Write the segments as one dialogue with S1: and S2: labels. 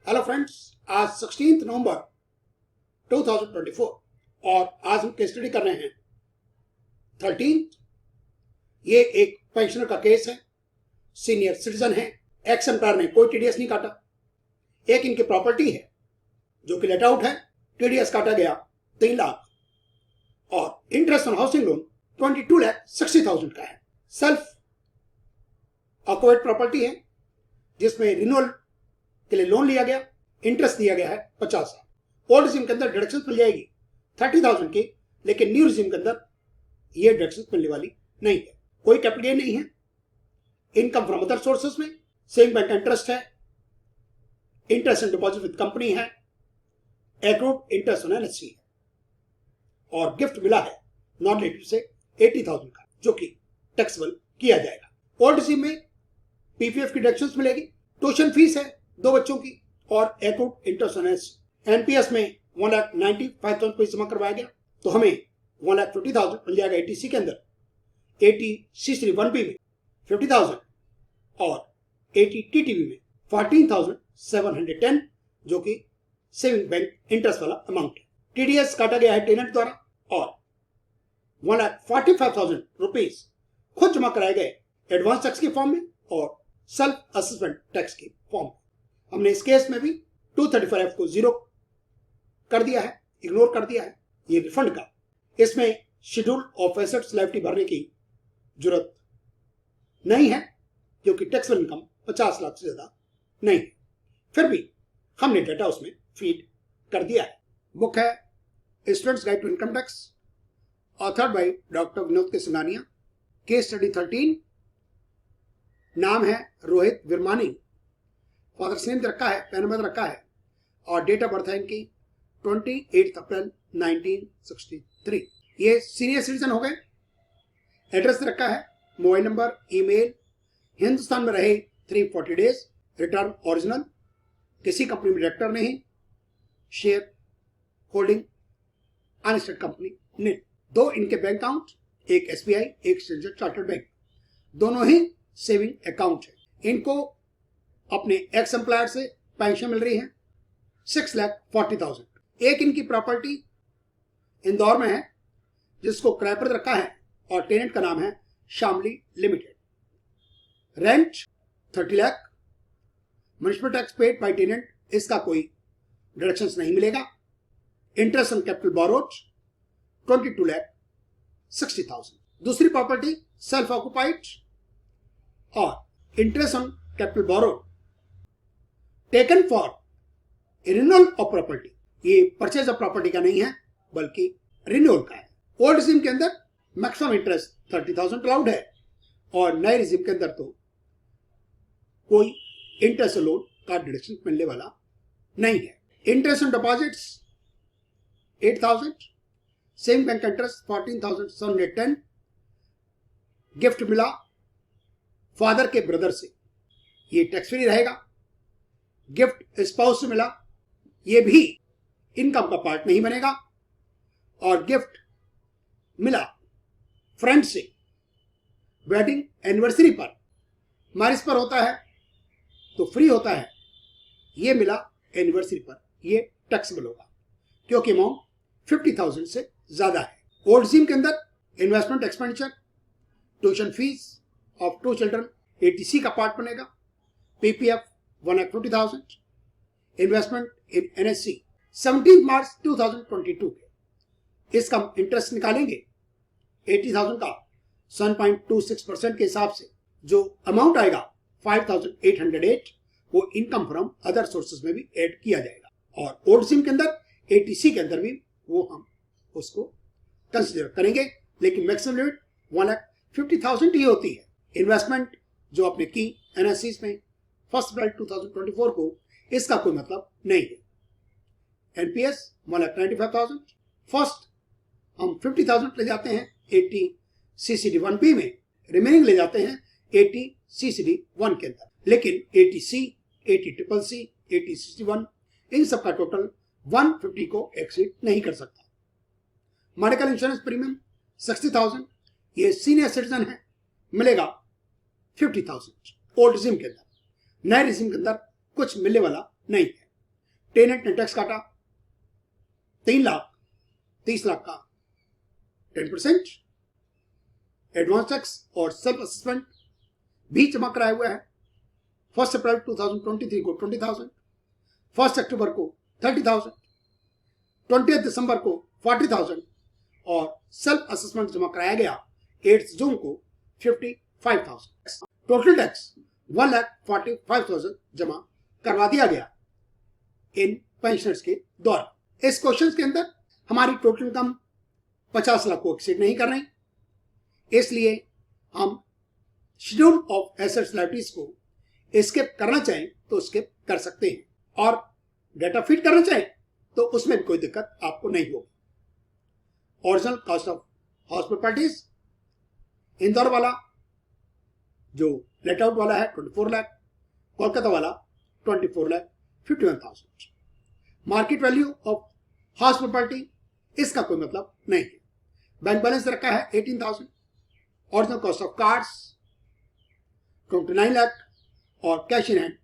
S1: Hello friends, आज 16 नवंबर 2024 और आज हम केस स्टडी कर रहे हैं 13। ये एक पेंशनर का केस है। सीनियर सिटीजन है। एक्स एम्प्लॉयर ने कोई टीडीएस नहीं काटा। एक इनकी प्रॉपर्टी है जो कि लेट आउट है। टीडीएस काटा गया 3 लाख और इंटरेस्ट ऑन हाउसिंग लोन 22,60,000 का है। सेल्फ ऑक्युपाइड प्रॉपर्टी है जिसमें रिन्यूअल के लिए लोन लिया गया। इंटरेस्ट दिया गया है 50 साल। ओल्ड रिजीम के अंदर डिडक्शन मिल जाएगी 30,000 की, लेकिन न्यू रिजीम के अंदर ये डिडक्शन मिलने वाली नहीं है। कोई कैपिटल गेन नहीं है। इनकम फ्रॉम अदर सोर्सेस में सेविंग बैंक इंटरेस्ट है, interest and deposit with company है, एक्रूड इंटरेस्ट ऑन एनएससी है और गिफ्ट मिला है नॉन रिलेटिव से 80,000 का, जो कि टैक्सेबल किया जाएगा। ओल्ड रिजीम में पीपीएफ की डिडक्शंस मिलेगी। ट्यूशन फीस है 2 बच्चों की और accrued interest on NSC. NPS में 1,95,000 को जमा करवाया गया तो हमें 1,50,000 मिल जाएगा एटीसी के अंदर। 80C3-1B में 50,000 और 80TTB में 14,710, जो कि सेविंग बैंक इंटरेस्ट वाला अमाउंट है। टीडीएस काटा गया है टेनेंट द्वारा और 1,45,000 रुपीज खुद जमा कराए गए एडवांस टैक्स के फॉर्म में और सेल्फ असेसमेंट टैक्स के फॉर्म में। हमने इस केस में भी 235F को 0 कर दिया है, इग्नोर कर दिया है। ये रिफंड का, इसमें शेड्यूल ऑफ एसेट्स लायबिलिटी भरने की जरूरत नहीं है क्योंकि टैक्सेबल इनकम 50 लाख से ज्यादा नहीं है। फिर भी हमने डाटा उसमें फीड कर दिया है। बुक है students guide to income tax, authored by doctor Vinod K Singhania. Case study 13। नाम है रोहित विरमानी। फादर्स नेम रखा है, पैन नंबर रखा है और डेट ऑफ बर्थ है इनकी 28 अप्रैल 1963। ये सीनियर सिटीजन हो गए। एड्रेस रखा है, मोबाइल नंबर, ईमेल, हिंदुस्तान में रहे 340 डेज, रिटर्न ओरिजिनल, किसी कंपनी में डायरेक्टर नहीं, शेयर होल्डिंग अनस्टेट कंपनी ने। 2 इनके बैंक अकाउंट, एक एसबीआई, एक स्टैंडर्ड चार्टर्ड बैंक, दोनों ही सेविंग अकाउंट है। इनको अपने एक्स एम्प्लॉयर से पेंशन मिल रही है 6,40,000। एक इनकी प्रॉपर्टी इंदौर में है जिसको किराए पर रखा है और टेनेंट का नाम है Shamli limited. Rent 30 lakh. Municipal tax paid by tenant, इसका कोई डिडक्शंस नहीं मिलेगा। Interest on capital borrowed 22,60,000। दूसरी प्रॉपर्टी सेल्फ ऑक्युपाइड और interest on capital borrowed taken for renewal of property. ये परचेज ऑफ प्रॉपर्टी का नहीं है बल्कि रिन्यूअल का है। ओल्ड रिजीम के अंदर मैक्सिमम इंटरेस्ट 30,000 अलाउड है और नए रिजीम के अंदर तो कोई इंटरेस्ट लोन का डिडक्शन मिलने वाला नहीं है। Interest on deposits 8,000, saving bank interest 14,710। Gift मिला फादर के ब्रदर से, ये टैक्स फ्री रहेगा। गिफ्ट स्पाउस से मिला, ये भी इनकम का पार्ट नहीं बनेगा। और गिफ्ट मिला फ्रेंड से वेडिंग एनिवर्सरी पर, मैरिज पर होता है तो फ्री होता है, ये मिला एनिवर्सरी पर, ये टैक्सेबल होगा क्योंकि अमाउंट 50,000 से ज्यादा है। ओल्ड रिजीम के अंदर investment expenditure, tuition fees of 2 children etc का पार्ट बनेगा। PPF 1,50,000। Investment in NSC 17 March 2022 के इसका इंटरेस्ट निकालेंगे 80,000 का 7.26% के हिसाब से। जो अमाउंट आएगा 5,808 वो इनकम फ्रॉम अदर सोर्सेज में भी ऐड किया जाएगा और ओल्ड सिम के अंदर एटीसी के अंदर भी वो हम उसको कंसिडर करेंगे, लेकिन मैक्सिमम लिमिट 1,50,000 ही होती है। इन्वेस्टमेंट जो आपने की एनएससी में 1 अप्रैल 2024 को, इसका कोई मतलब नहीं है। एनपीएस 1,95,000। फर्स्ट हम 50,000 ले जाते हैं 80CCD1B में, रिमेनिंग ले जाते हैं 80CCD1 के अंदर, लेकिन 80C, 80CCC, 80CCD1 इन सब का टोटल 150 को एक्सीड नहीं कर सकता। मेडिकल इंश्योरेंस प्रीमियम 60,000, ये सीनियर सिटीजन है, मिलेगा 50,000 ओल्ड रिजीम के अंदर। नए रिजीम के अंदर कुछ मिलने वाला नहीं है। टेनेंट ने टैक्स काटा 3,30,00,000 का 10%। एडवांस टैक्स और सेल्फ असेसमेंट भी जमा कराया हुआ है। 1 अप्रैल 2023 को 20,000, 1 अक्टूबर को 30,000, 20 दिसंबर को 40,000 और सेल्फ असेसमेंट जमा कराया गया 8 जून को 55,000। टोटल टैक्स 1,45,000 जमा करवा दिया गया इन पेंशनर्स के द्वारा। इस क्वेश्चन के अंदर हमारी टोटल इनकम 50 लाख को एक्सीड नहीं कर रही, इसलिए हम शेड्यूल ऑफ एसेट्स लायबिलिटीज को स्किप करना चाहें तो स्किप कर सकते हैं, और डेटा फीड करना चाहें तो उसमें भी कोई दिक्कत आपको नहीं होगी। Original cost of house properties Indore वाला जो लेट आउट वाला है 24 लाख, कोलकाता वाला 24,51,000। Market value of house property इसका कोई मतलब नहीं है। बैंक बैलेंस रखा है 18,000। Original cost of cards 29 lakh और cash in hand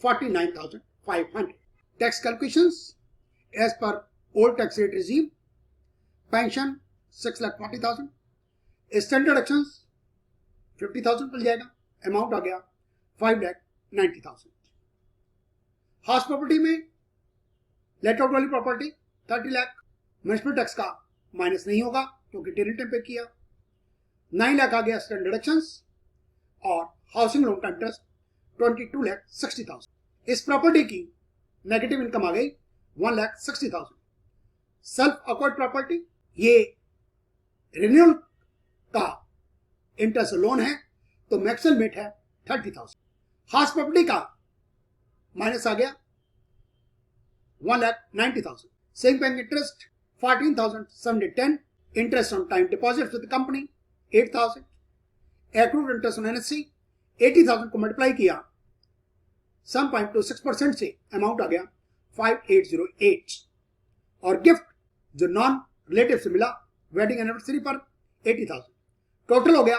S1: 49,500। Tax calculations as per old tax rate regime. Pension 6,40,000। Standard actions 50,000 मिल जाएगा। अमाउंट आ गया 5,90,000। हाउस प्रॉपर्टी में लेट आउट वाली प्रॉपर्टी 30 लाख। म्युनिसिपल टैक्स का माइनस नहीं होगा क्योंकि टेनेंट ने पे किया। 9 लाख आ गया स्टैंडर्ड एक्शंस और हाउसिंग लोन का इंटरेस्ट 22,60,000। इस प्रॉपर्टी की नेगेटिव इनकम आ गई 1,60,000। सेल्फ अक्वायर्ड प्रॉपर्टी ये रिन्यूअल का इंटरेस्ट लोन है तो मैक्सिमम रेट है 30,000। हाउस प्रॉपर्टी का माइनस आ गया 1,90,000। Saving bank interest 14,710। Interest on time deposit with company 8,000। Accrued interest on NSC 80,000 को मल्टीप्लाई किया 7.26% से अमाउंट आ गया 5,808। और गिफ्ट जो नॉन रिलेटिव से मिला वेडिंग एनिवर्सरी पर 80,000। टोटल हो गया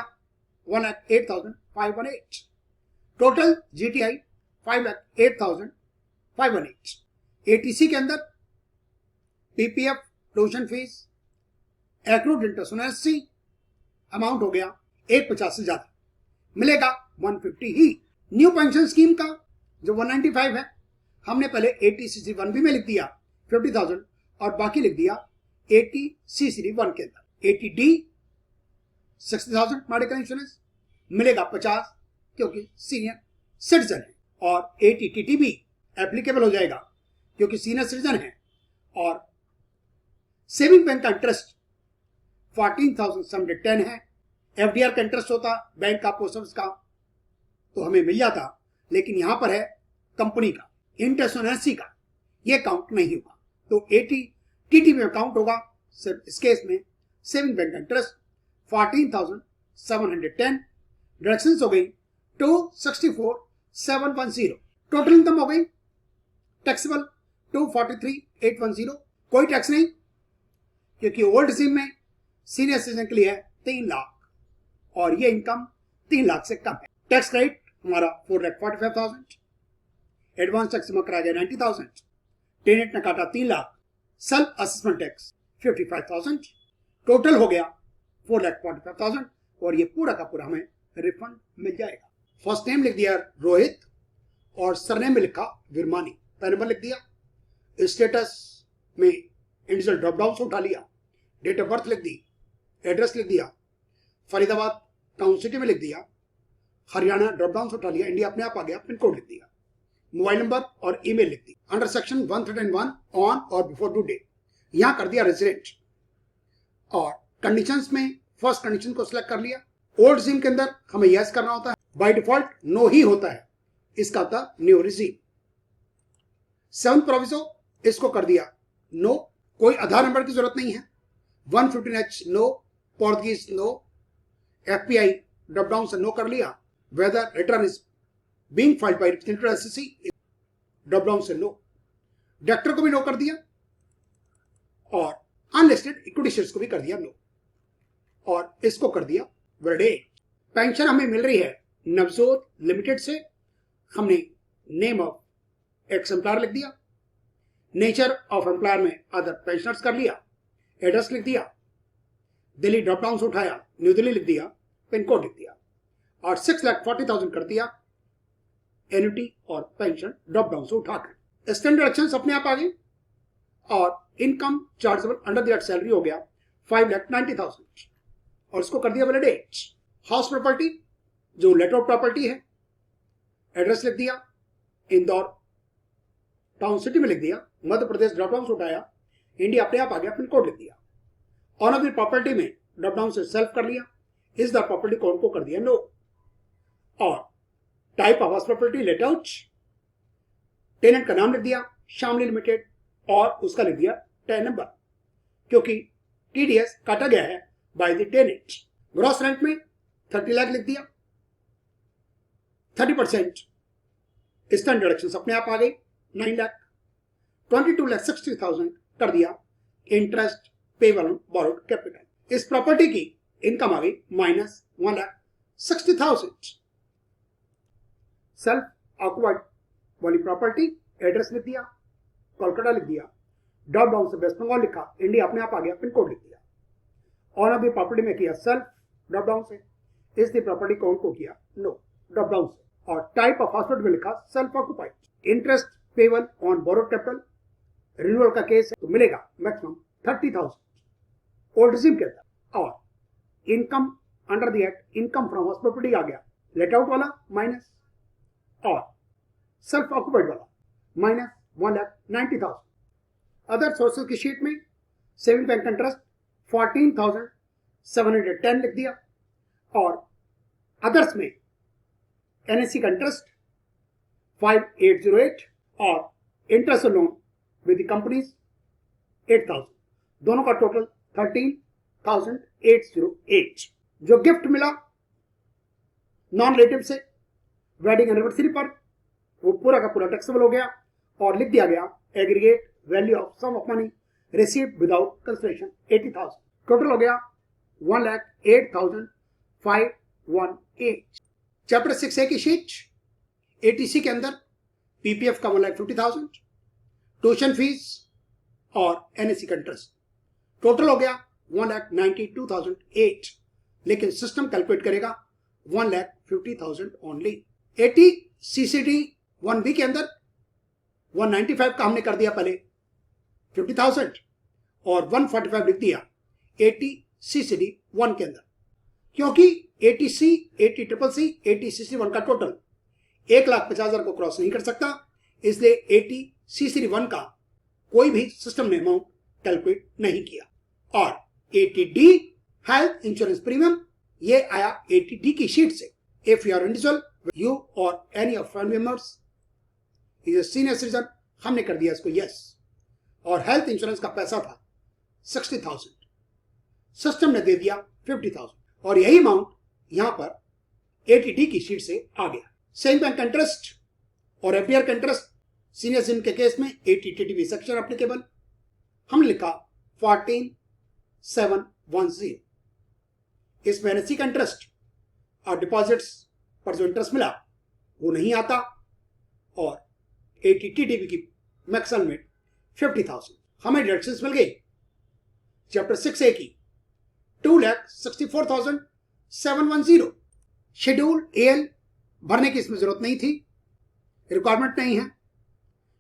S1: 1,08,518। Total GTI 5,08,518। एटीसी के अंदर PPF tuition fees accrued interest on NSC amount हो गया 150 से ज्यादा, मिलेगा 150 ही। न्यू पेंशन स्कीम का जो 195 है हमने पहले 80cc1B में लिख दिया 50,000 और बाकी लिख दिया 80cc1 के अंदर। 80D 60,000 मेडिकल इंश्योरेंस मिलेगा 50 क्योंकि सीनियर सिटीजन है, और 80TTB एप्लीकेबल हो जाएगा क्योंकि सीनियर सिटीजन है। और सेविंग बैंक का इंटरेस्ट 14,710 है। एफडीआर का इंटरेस्ट होता बैंक का पोस्ट ऑफिस का तो हमें मिल जाता, लेकिन यहां पर है कंपनी का इंटरेस्ट ऑन एनएससी का, ये काउंट नहीं होगा तो 80TTB में काउंट होगा। सिर्फ इस केस में सेविंग बैंक का इंटरेस्ट 14,710 डिडक्शंस हो गई 264,710। टोटल इनकम हो गई टैक्सेबल 243,810। कोई टैक्स नहीं क्योंकि ओल्ड स्कीम में सीनियर सिटीजन के लिए है 3 लाख और ये इनकम 3 लाख से कम है। टैक्स क्रेडिट हमारा 4,45,000। एडवांस टैक्स जमा कराया गया 90,000। टेनेंट ने काटा 3 lakh. Self assessment tax 55,000। Total हो गया 4,45,000 और ये पूरा का पूरा हमें रिफंड मिल जाएगा। फर्स्ट नेम लिख दिया रोहित और सरनेम में लिखा विरमानी। पैन नंबर लिख दिया। स्टेटस में इंडिविजुअल ड्रॉप डाउन से उठा लिया। डेट ऑफ बर्थ लिख दी। एड्रेस लिख दिया। फरीदाबाद टाउन सिटी में लिख दिया। हरियाणा ड्रॉप डाउन से उठा लिया। इंडिया अपने आप आ गया। पिन कोड लिख दिया। मोबाइल नंबर और ईमेल लिख दी। अंडर सेक्शन 131 ऑन और बिफोर ड्यू डेट यहां कर दिया रेजिडेंट। और कंडीशंस में फर्स्ट कंडीशन को सिलेक्ट कर लिया। ओल्ड सिम के अंदर हमें यस करना होता है, बाय डिफॉल्ट नो ही होता है, इसका होता न्यू रिसीव। 7th प्रोविजो इसको कर दिया नो, कोई आधार नंबर की जरूरत नहीं है। 115H no, Portuguese no, FPI drop down से नो कर लिया। Whether return is being filed by representative SSC drop down से नो। डायरेक्टर को भी नो कर दिया और अनलिस्टेड इक्विटी शेयर्स को भी कर दिया नो और इसको कर दिया वर्डेट। पेंशन हमें मिल रही है नवजोत लिमिटेड से। हमने नेम ऑफ एक्सम्पलार लिख दिया। नेचर ऑफ एम्प्लॉयर में अदर पेंशनर्स कर लिया, एड्रेस लिख दिया, दिल्ली ड्रॉप डाउन से उठाया, न्यू दिल्ली लिख दिया, पिन कोड लिख दिया, और 6,40,000 कर दिया एन्युटी और पेंशन ड्रॉप डाउन से उठाकर। स्टैंडर्ड एक्शंस अपने आप आ गई और income chargeable under the act salary हो गया 5,90,000 और इसको कर दिया वैलिडेट। हाउस प्रॉपर्टी जो लेटर ऑफ प्रॉपर्टी है, एड्रेस लिख दिया, इंदौर टाउन सिटी में लिख दिया, मध्य प्रदेश ड्रॉप डाउन से उठाया, इंडिया अपने आप आ गया, पिन कोड लिख दिया। ऑन ऑफ द प्रॉपर्टी में ड्रॉप डाउन से सेल्फ कर लिया, इस द प्रॉपर्टी कोड को कर दिया नो। और type of house property let out, tenant का नाम लिख दिया शामली लिमिटेड और उसका लिख दिया टैन नंबर, क्योंकि टीडीएस काटा गया है by the tenant. Gross rent में 30 लाख लिख दिया, 30% स्टैंडर्ड एक्शंस अपने आप आ गई 9 लाख, 22,60,000 कर दिया interest payable on borrowed capital. इस प्रॉपर्टी की इनकम आ गई -1,60,000। सेल्फ ऑक्युपाइड वाली प्रॉपर्टी, एड्रेस लिख दिया, कोलकाता लिख दिया, ड्रॉप डाउन से वेस्ट बंगाल लिखा, इंडिया अपने आप आ गया, पिन कोड लिख दिया। ऑन ऑफ द प्रॉपर्टी में किया सेल्फ ड्रॉप डाउन से, इस द प्रॉपर्टी काउंट को किया नो ड्रॉप डाउन से। और टाइप ऑफ हॉस्पिटल में लिखा self occupied, interest payable on borrowed capital, renewal का केस है तो मिलेगा मैक्सिमम 30,000 ओल्ड रिजीम के अंदर। और income under the act income from house property आ गया, लेट आउट वाला माइनस और सेल्फ ऑक्युपाइड वाला -1,90,000। अदर सोर्सेज की शीट में सेविंग बैंक इंटरेस्ट 14,710 लिख दिया और अदर्स में एनएससी का इंटरेस्ट 5,808 और interest loan with the companies 8,000, दोनों का टोटल 13,808। जो गिफ्ट मिला नॉन रिलेटिव से वेडिंग एनिवर्सरी पर वो पूरा का पूरा टैक्सेबल हो गया और लिख दिया गया aggregate value of sum of money received without consideration 80,000, total हो गया 1,08,518। चैप्टर 6A की शीट एटीसी के अंदर पीपीएफ का 1,50,000, ट्यूशन फीस और एनएससी का इंटरेस्ट, टोटल हो गया 1,92,008, लेकिन सिस्टम कैलकुलेट करेगा 1,50,000 ओनली। 80 सीसीडी 1B के अंदर 195 का हमने कर दिया पहले 50,000 और 145 लिख दिया 80 सीसीडी 1 के अंदर, क्योंकि 80C 80CCC 80CC1 का टोटल 1,50,000 को क्रॉस नहीं कर सकता, इसलिए 80 सीसीडी 1 का कोई भी सिस्टम ने अमाउंट कैलकुलेट नहीं किया। और 80D हेल्थ इंश्योरेंस प्रीमियम ये आया 80D की शीट से। If you are individual you or any of family members is a senior citizen, हमने कर दिया इसको यस। और हेल्थ इंश्योरेंस का पैसा था 60,000, सिस्टम ने दे दिया 50,000 और यही अमाउंट यहां पर 80D की शीट से आ गया। सेविंग बैंक इंटरेस्ट और एफडीआर का इंटरेस्ट सीनियर सिटीजन के केस में 80TTB सेक्शन एप्लीकेबल, हमने लिखा 14,710। इसमें एनएससी का इंटरेस्ट और डिपॉजिट्स पर जो इंटरेस्ट मिला वो नहीं आता और 80TTB की मैक्सिमम लिमिट 50,000। हमें डिडक्शंस मिल गई चैप्टर 6A की 2,64,710। शेड्यूल एल भरने की इसमें जरूरत नहीं थी, रिक्वायरमेंट नहीं है,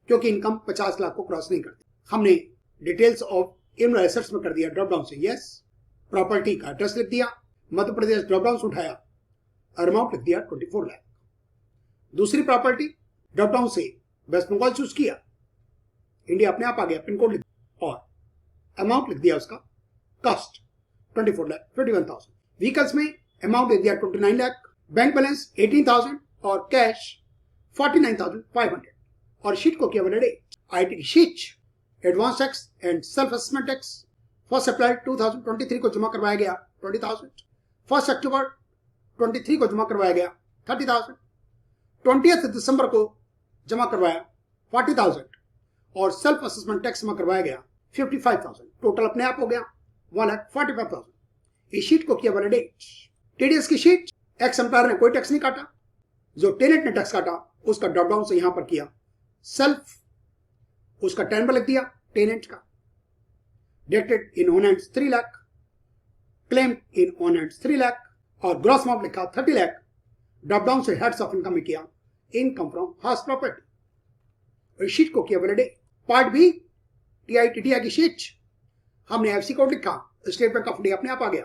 S1: क्योंकि इनकम 50 लाख को क्रॉस नहीं करती। हमने डिटेल्स ऑफ इनकम एसेट्स में कर दिया ड्रॉप डाउन से यस, प्रॉपर्टी का एड्रेस लिख दिया, मध्य प्रदेश ड्रॉप डाउन से उठाया और अमाउंट लिख दिया 24 लाख। दूसरी प्रॉपर्टी ड्रॉप डाउन से वेस्ट बंगाल चूज किया, इंडिया अपने आप आ गया, पिन कोड लिख दिया और अमाउंट लिख दिया उसका कॉस्ट 24,51,000। व्हीकल्स में अमाउंट लिख दिया 29 लाख, बैंक बैलेंस 18,000 और कैश 49,500 और शीट को किया वैलिडेट। आईटी की sheet advance tax and self assessment tax first apply 2023 को जमा करवाया गया 20,000, 1 अक्टूबर 23 को जमा करवाया गया 30,000, 20 दिसंबर को जमा करवाया 40,000 और सेल्फ असेसमेंट टैक्स जमा करवाया गया 55,000, टोटल अपने आप हो गया 1,45,000। इस शीट को किया वैलिडेट। टीडीएस की शीट एक्स एम्प्लॉयर ने कोई टैक्स नहीं काटा, जो टेनेंट ने टैक्स काटा उसका ड्रॉप डाउन से यहां पर किया सेल्फ, उसका 10 नंबर लिख दिया, टेनेंट का। Dated in on hands 3 lakh, claim in on hands 3 lakh और ग्रॉस अमाउंट लिखा 30 लाख। ड्रॉप डाउन से हेड्स ऑफ इनकम में किया इनकम फ्रॉम हाउस प्रॉपर्टी और शीट को किया वैलिडेट। पार्ट बी टीआईटीटीआई की शीट, हमने एफसी कोड लिखा, स्टेट बैंक ऑफ इंडिया अपने आप आ गया,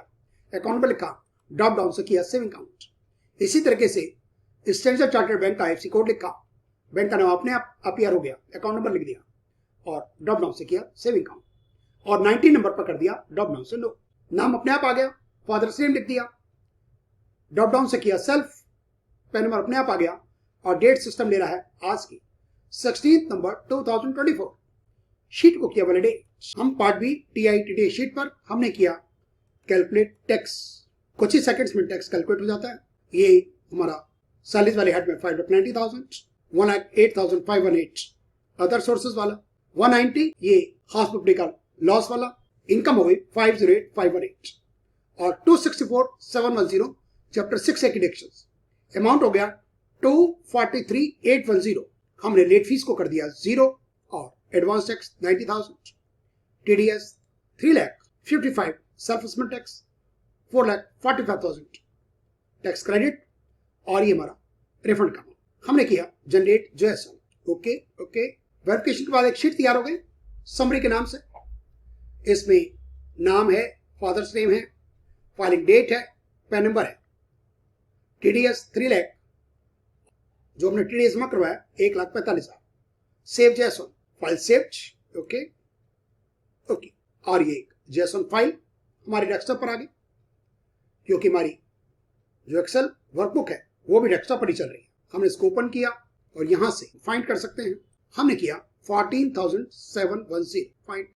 S1: अकाउंट नंबर लिखा, ड्रॉप डाउन से किया सेविंग अकाउंट। इसी तरीके से स्टैंडर्ड चार्टर्ड बैंक का एफसी कोड लिखा, बैंक का नाम अपने आप अपीयर हो गया, अकाउंट नंबर लिख दिया और ड्रॉप डाउन से किया सेविंग अकाउंट और 19 नंबर पर कर दिया ड्रॉप डाउन से नो। नाम अपने आप आ गया, फादर्स नेम लिख दिया, ड्रॉप डाउन से किया सेल्फ, पैन नंबर अपने आप आ गया और डेट सिस्टम ले रहा है आज की 16 नंबर 2024। शीट को किया वैलिडेट। हम पार्ट बी टीआईटीटी शीट पर हमने किया कैलकुलेट टैक्स। कुछ ही सेकंड्स में टैक्स कैलकुलेट हो जाता है। ये हमारा सैलरीज वाले हेड में 5,90,000, 1,08,518 अदर सोर्सेज वाला, 190 ये हाउस प्रॉपर्टी का लॉस वाला, इनकम हो गई 508,518 और 264,710 चैप्टर 6 ए की डिडक्शंस। अमाउंट हो गया 243,810। हमने लेट फीस को कर दिया 0 और advance tax 90,000, TDS 3,55,000, self assessment tax 4,45,000 tax credit और ये हमारा रिफंड का हमने किया generate JSL. Okay okay, verification के बाद एक शीट तैयार हो गई समरी के नाम से। इसमें नाम है, फादर्स नेम है, फाइलिंग डेट है, पैन नंबर है, टीडीएस 3 लाख जो हमने टीडीएस जमा करवाया 1,45,000, save JSL, file saved. Okay okay, और ये जेएसएल फाइल हमारे डेस्कटॉप पर आ गई क्योंकि हमारी जो एक्सेल वर्कबुक है वो भी डेस्कटॉप पर ही चल रही है। हमने इसको ओपन किया और यहां से फाइंड कर सकते हैं। हमने किया 14,710 फाइंड